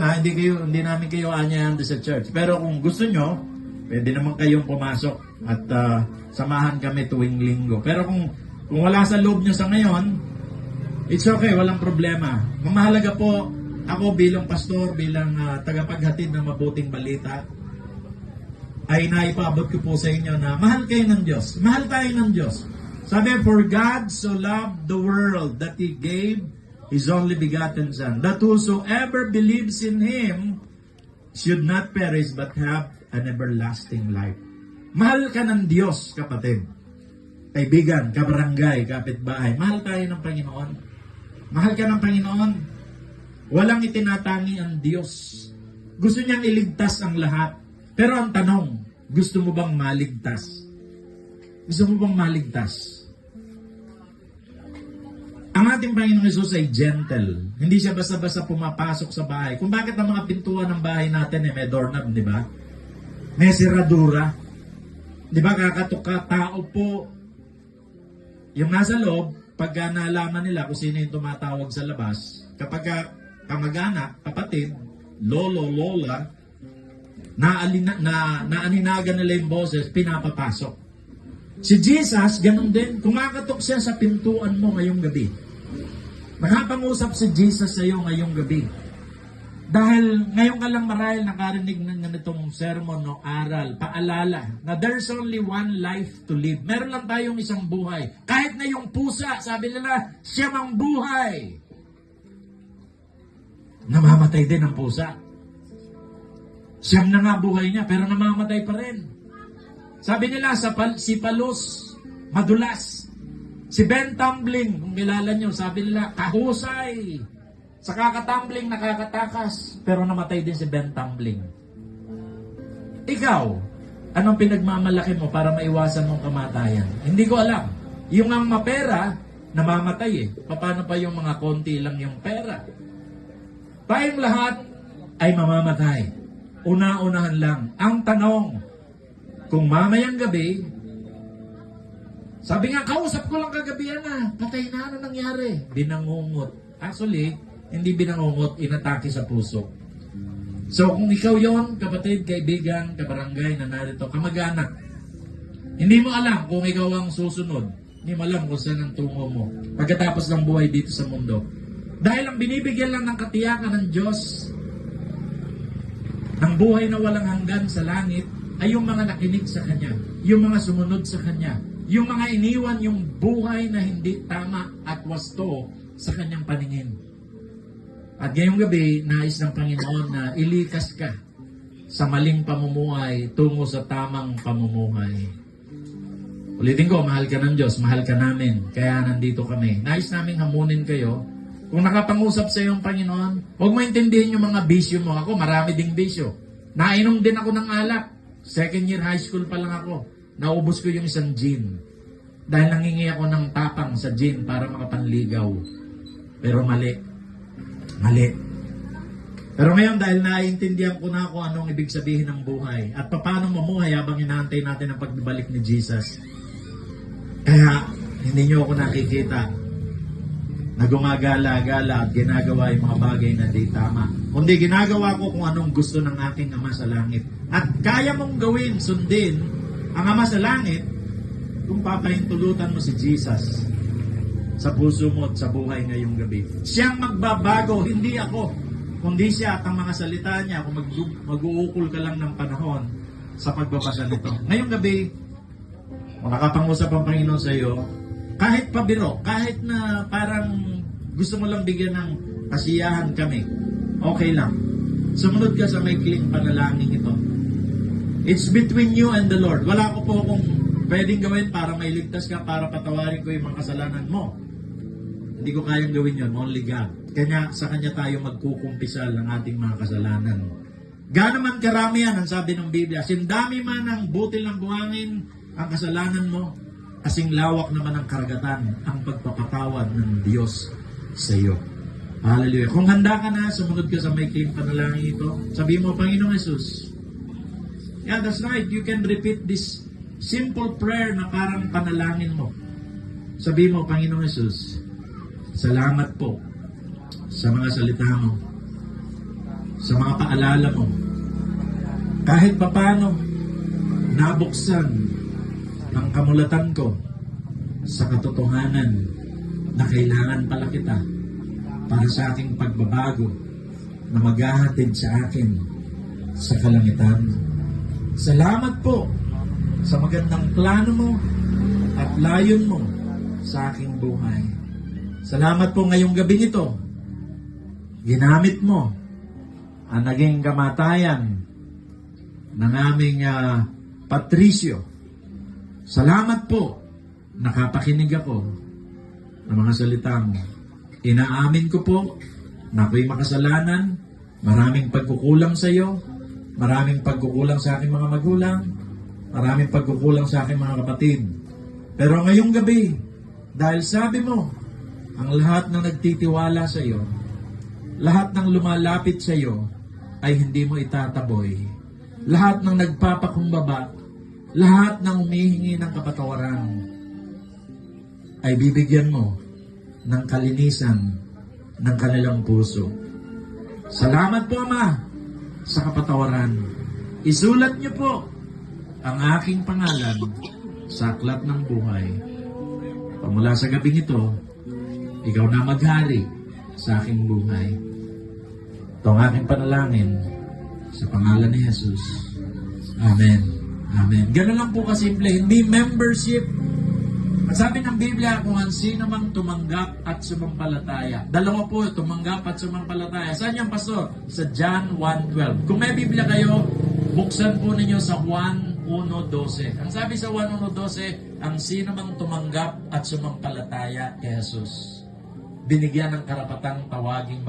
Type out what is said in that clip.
Hindi namin kayo aanyahan sa church. Pero kung gusto nyo, pwede naman kayong pumasok at samahan kami tuwing linggo. Pero kung wala sa loob nyo sa ngayon, it's okay, walang problema. Mamahalaga po, ako bilang pastor, bilang tagapaghatid ng mabuting balita, ay naipaabot ko po sa inyo na mahal kayo ng Diyos. Mahal tayo ng Diyos. Sabi, for God so loved the world that He gave His only begotten Son, that whosoever believes in Him should not perish but have an everlasting life. Mahal ka ng Diyos, kapatid. Kaibigan, kabarangay, kapitbahay. Mahal tayo ng Panginoon. Mahal ka ng Panginoon. Walang itinatangi ang Diyos. Gusto niyang iligtas ang lahat. Pero ang tanong, gusto mo bang maligtas? Gusto mo bang maligtas? Ang ating Panginoong Hesus ay gentle. Hindi siya basta-basta pumapasok sa bahay. Kung bakit ang mga pintuan ng bahay natin may doorknob, di ba? May siradura. Di ba, kakatok ka, tao po. Yung nasa loob, pagka naalaman nila kung sino yung tumatawag sa labas, kapag kamag-anak, kapatid, lolo, lola, naaninagan nila yung boses, pinapapasok. Si Jesus, ganun din. Kumakatok siya sa pintuan mo ngayong gabi. Nakapangusap si Jesus sa iyo ngayong gabi. Dahil ngayon ka lang marahil nakarinig ng ganitong sermon o aral, paalala, na there's only one life to live. Meron lang tayong isang buhay. Kahit na yung pusa, sabi nila, siya mang buhay. Namamatay din ang pusa. Siyam na nga buhay niya, pero namamatay pa rin. Sabi nila, si Palos, madulas. Si Ben Tumbling, kung kilala nyo, sabi nila, kahusay. Sa kakatumbling, nakakatakas. Pero namatay din si Ben Tumbling. Ikaw, anong pinagmamalaki mo para maiwasan mong kamatayan? Hindi ko alam. Yung ang mapera, namamatay eh. Paano pa yung mga konti lang yung pera? Tayong lahat ay mamamatay. Una-unahan lang. Ang tanong, kung mamayang gabi, sabi nga, kausap ko lang kagabi patay na, ano nangyari? Binangungot. Actually, hindi binangungot, inatake sa puso. So, kung ikaw yon, kapatid, kaibigan, kabarangay na narito, kamag-anak, hindi mo alam kung ikaw ang susunod. Hindi mo alam kung saan ang tungo mo pagkatapos ng buhay dito sa mundo. Dahil ang binibigyan lang ng katiyakan ng Diyos, ng buhay na walang hanggan sa langit, ay yung mga nakinig sa Kanya, yung mga sumunod sa Kanya, yung mga iniwan yung buhay na hindi tama at wasto sa Kanyang paningin. At ngayong gabi, nais ng Panginoon na ilikas ka sa maling pamumuhay tungo sa tamang pamumuhay. Ulitin ko, mahal ka ng Diyos, mahal ka namin, kaya nandito kami. Nais naming hamunin kayo. Kung nakapangusap sa iyong Panginoon, huwag mo intindihin yung mga bisyo mo. Ako, marami ding bisyo. Nainom din ako ng alak. Second year high school pa lang ako. Naubos ko yung isang gin. Dahil nangingi ako ng tapang sa gin para makapanligaw. Pero mali. Mali. Pero ngayon dahil naiintindihan ko na kung anong ibig sabihin ng buhay at paano mamuhay habang inaantay natin ang pagbabalik ni Jesus. Kaya hindi nyo ako nakikita na gumagala-gala at ginagawa yung mga bagay na di tama. Kundi ginagawa ko kung anong gusto ng aking Ama sa langit. At kaya mong gawin, sundin ang Ama sa langit kung papahintulutan mo si Jesus sa puso mo at sa buhay ngayong gabi. Siyang magbabago, hindi ako, kundi siya at ang mga salita niya kung mag-uukol ka lang ng panahon sa pagbabasa nito. Ngayong gabi, kung nakapangusap ang Panginoon sa iyo, kahit pabiro, kahit na parang gusto mo lang bigyan ng kasiyahan kami, okay lang. Sumunod ka sa maikling panalangin ito. It's between you and the Lord. Wala ko po kung pwedeng gawin para mailigtas ka, para patawarin ko yung mga kasalanan mo. Hindi ko kayang gawin yun, only God. Kanya, sa Kanya tayo magkukumpisal ng ating mga kasalanan. Gaano man karami yan, ang sabi ng Biblia, sindami man ang butil ng buhangin ang kasalanan mo, kasing lawak naman ang karagatan, ang pagpapatawad ng Diyos sa iyo. Hallelujah. Kung handa ka na, sumunod ka sa maikling panalangin ito. Sabi mo, Panginoong Jesus. Yeah, that's right. You can repeat this simple prayer na parang panalangin mo. Sabi mo, Panginoong Jesus, salamat po sa mga salita mo. sa mga paalala mo. Kahit papano, nabuksan ang kamulatan ko sa katotohanan na kailangan pala kita para sa aking pagbabago na maghahatid sa akin sa kalangitan. Salamat po sa magandang plano mo at layon mo sa aking buhay. Salamat po ngayong gabi ito. Ginamit mo ang naging kamatayan ng aming Patricio. Salamat po, nakapakinig ako ng mga salitang inaamin ko po na ako'y makasalanan, maraming pagkukulang sa iyo, maraming pagkukulang sa aking mga magulang, maraming pagkukulang sa aking mga kapatid. Pero ngayong gabi, dahil sabi mo, ang lahat ng nagtitiwala sa iyo, lahat ng lumalapit sa iyo, ay hindi mo itataboy. Lahat ng nagpapakumbaba, lahat ng humihingi ng kapatawaran, ay bibigyan mo ng kalinisan ng kanilang puso. Salamat po, Ama, sa kapatawaran. Isulat niyo po ang aking pangalan sa aklat ng buhay. Pamula sa gabing ito, ikaw na maghari sa aking buhay. Ito ang aking panalangin sa pangalan ni Jesus. Amen. Amen. Ganun lang po kasimple. Hindi membership. At sabi ng Biblia, kung ang sino mang tumanggap at sumampalataya. Dalawa po, tumanggap at sumampalataya. Saan yan, Pastor? Sa John 1:12. Kung may Biblia kayo, buksan po ninyo sa 1:1-12. Ang sabi sa 1:1-12, ang sino mang tumanggap at sumampalataya kay Jesus, binigyan ng karapatang tawaging